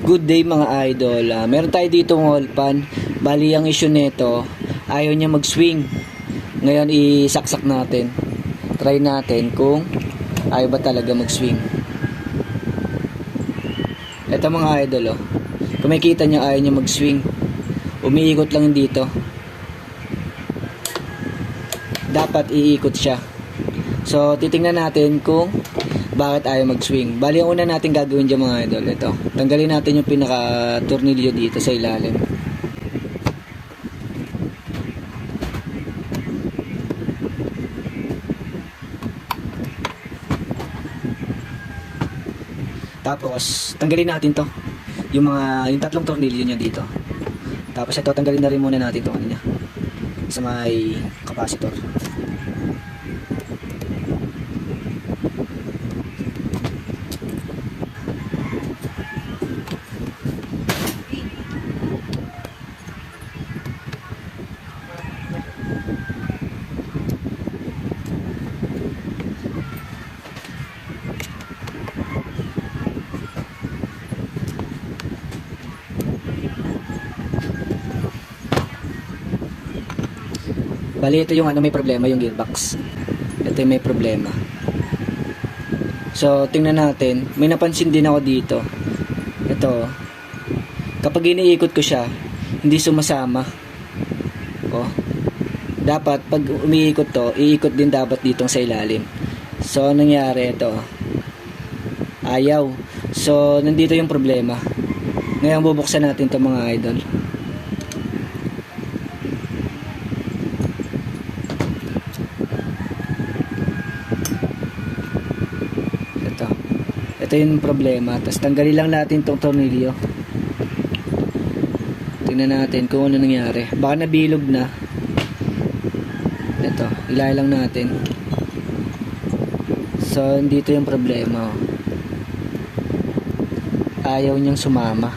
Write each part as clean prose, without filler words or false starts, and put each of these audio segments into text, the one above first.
Good day mga idol. Meron tayo dito wall pan. Bali ang issue nito, ayaw niya mag-swing. Ngayon isaksak natin. Try natin kung ayaw ba talaga mag-swing. Ito mga idol oh. Kung makikita niyo ayaw niya mag-swing. Umiikot lang dito. Dapat iikot siya. So titingnan natin kung bakit ayaw mag-swing. Bali ang una natin gagawin dyan mga idol, ito. Tanggalin natin yung pinaka-tornilyo dito sa ilalim. Tapos, tanggalin natin to. Yung tatlong tornilyo niya dito. Tapos ito, tanggalin na rin muna natin to kanina. Sa may capacitor. Bali ito yung may problema, yung gearbox. Ito yung may problema. So tingnan natin, may napansin din ako dito. Ito, kapag iniikot ko siya, hindi sumasama. Oh. Dapat pag umiikot to, iikot din dapat ditong sa ilalim. So nangyari ito, ayaw. So nandito yung problema. Ngayon bubuksan natin to mga idol. Ito yung problema. Tapos tanggalin lang natin itong tornilyo. Tingnan natin kung ano nangyari. Baka nabilog na. Ito, ilay lang natin. So, dito yung problema. Ayaw niyang sumama.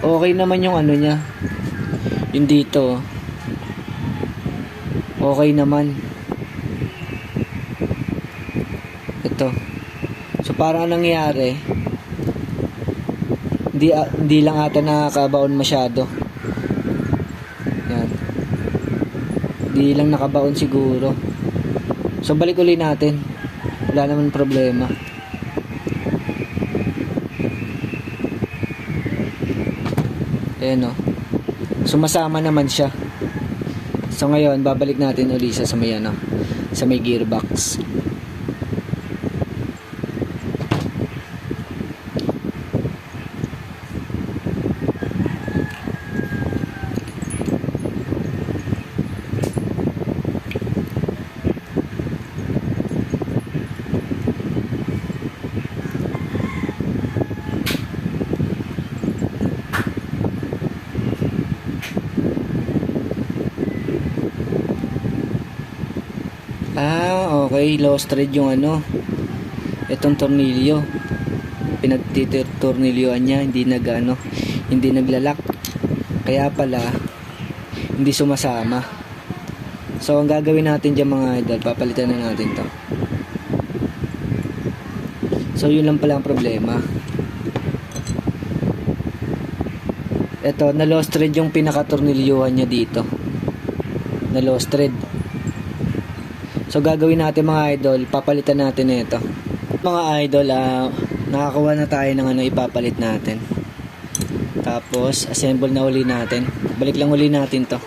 Okay naman yung ano niya. Yung dito. Okay naman. Ito. So parang nangyari, hindi lang ata nakabaon masyado. Yan. Hindi lang nakabaon siguro. So balik ulit natin. Wala naman problema. Ayan o. Sumasama naman siya. So ngayon babalik natin ulit sa may sa may gearbox. Okay, lost thread yung itong tornilyo. Pinagtitornilyoan niya, hindi naglalak. Kaya pala hindi sumasama. So ang gagawin natin diyan mga idol, papalitan na natin 'to. So yun lang pala ang problema. Ito, na lost thread yung pinaka-tornilyohan niya dito. Na lost thread. So gagawin natin mga idol, papalitan natin ito. Mga idol, nakakuha na tayo ng ipapalit natin. Tapos assemble na uli natin. Balik lang uli natin to.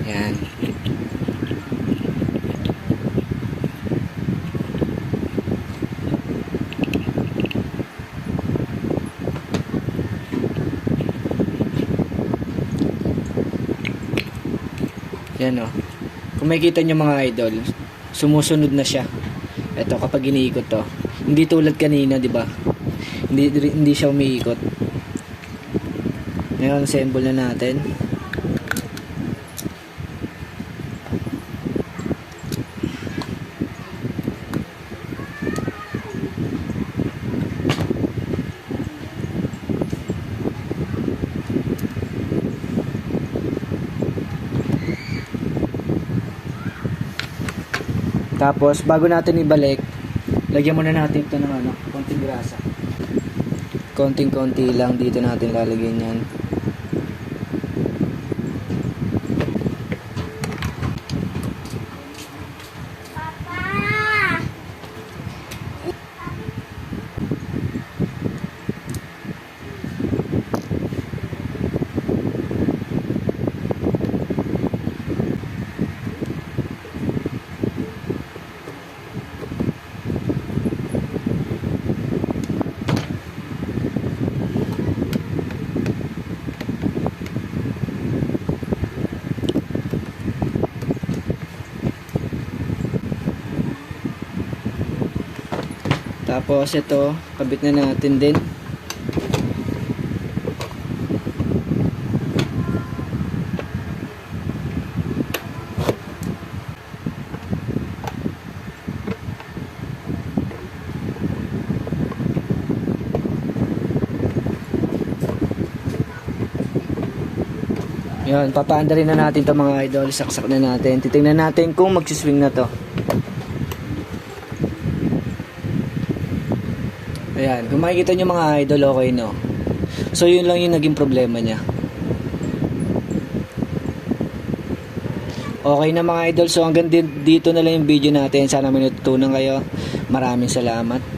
Yan. Yan o. Kung makikita nyo mga idol, sumusunod na siya. Ito kapag iniikot to. Hindi tulad kanina, di ba? Hindi siya umiikot. Ngayon, assemble na natin. Tapos, bago natin ibalik, lagyan muna natin ito ng konting grasa. Konting-konti lang dito natin lalagyan yan. Tapos ito, kabit na natin din. Yan, papaanda rin na natin to mga idol. Saksak na natin. Titingnan natin kung magsiswing na to. Ayan, kung makikita nyo mga idol, okay no. So yun lang yung naging problema niya. Okay na mga idol, so hanggang dito na lang yung video natin. Sana may natutunan kayo. Maraming salamat.